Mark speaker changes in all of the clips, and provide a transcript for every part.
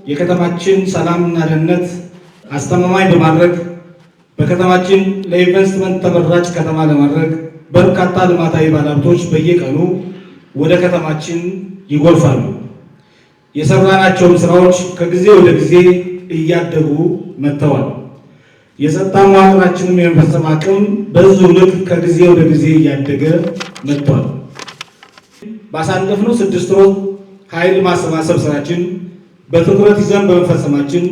Speaker 1: የከተማችን ሰላምና ደህንነት አስተማማኝ በማድረግ በከተማችን ለኢንቨስትመንት ተመራጭ ከተማ ለማድረግ በርካታ ልማታዊ ባለሀብቶች በየቀኑ ወደ ከተማችን ይጎርፋሉ። የሰራናቸውም ስራዎች ከጊዜ ወደ ጊዜ እያደጉ መጥተዋል። የጸጥታ መዋቅራችንም የመፈጸም አቅም በዚሁ ልክ ከጊዜ ወደ ጊዜ እያደገ መጥቷል። ባሳለፍነው 6 ወር ኃይል ማሰባሰብ ስራችን በትኩረት ይዘን በመፈጸማችን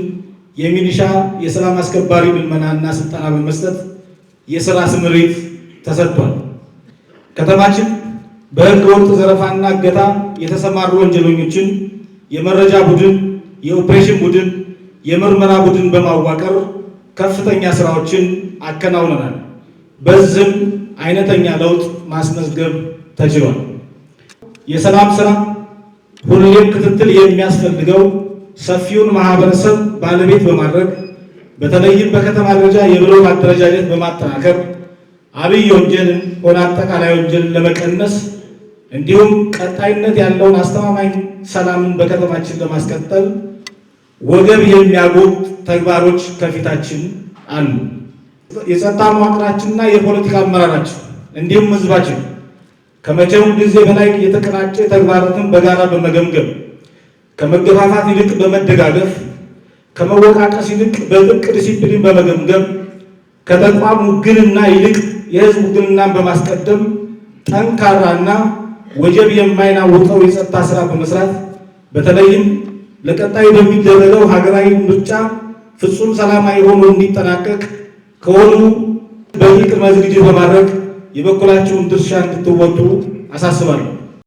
Speaker 1: የሚሊሻ የሰላም አስከባሪ ምልመናና ስልጠና በመስጠት የሥራ ስምሪት ተሰጥቷል። ከተማችን በሕገ ወጥ ዘረፋና እገታ የተሰማሩ ወንጀለኞችን የመረጃ ቡድን፣ የኦፕሬሽን ቡድን፣ የምርመራ ቡድን በማዋቀር ከፍተኛ ስራዎችን አከናውነናል። በዚህም አይነተኛ ለውጥ ማስመዝገብ ተችሏል። የሰላም ስራ ሁሌም ክትትል የሚያስፈልገው ሰፊውን ማህበረሰብ ባለቤት በማድረግ በተለይም በከተማ ደረጃ የብሎክ አደረጃጀት በማጠናከር አብይ ወንጀልን ሆነ አጠቃላይ ወንጀልን ለመቀነስ እንዲሁም ቀጣይነት ያለውን አስተማማኝ ሰላምን በከተማችን ለማስቀጠል ወገብ የሚያጎት ተግባሮች ከፊታችን አሉ። የጸጥታ መዋቅራችንና የፖለቲካ አመራራችን እንዲሁም ህዝባችን ከመቼውም ጊዜ በላይ የተቀናጀ ተግባራትን በጋራ በመገምገም ከመገፋፋት ይልቅ በመደጋገፍ ከመወቃቀስ ይልቅ በጥብቅ ዲሲፕሊን በመገምገም ከተቋም ውግንና ይልቅ የህዝብ ውግንናን በማስቀደም ጠንካራና ወጀብ የማይናወጠው የጸጥታ ስራ በመስራት በተለይም ለቀጣይ በሚደረገው ሀገራዊ ምርጫ ፍጹም ሰላማዊ ሆኖ እንዲጠናቀቅ ከወዲሁ በቅድመ ዝግጅት በማድረግ የበኩላችሁን ድርሻ እንድትወጡ አሳስባለሁ።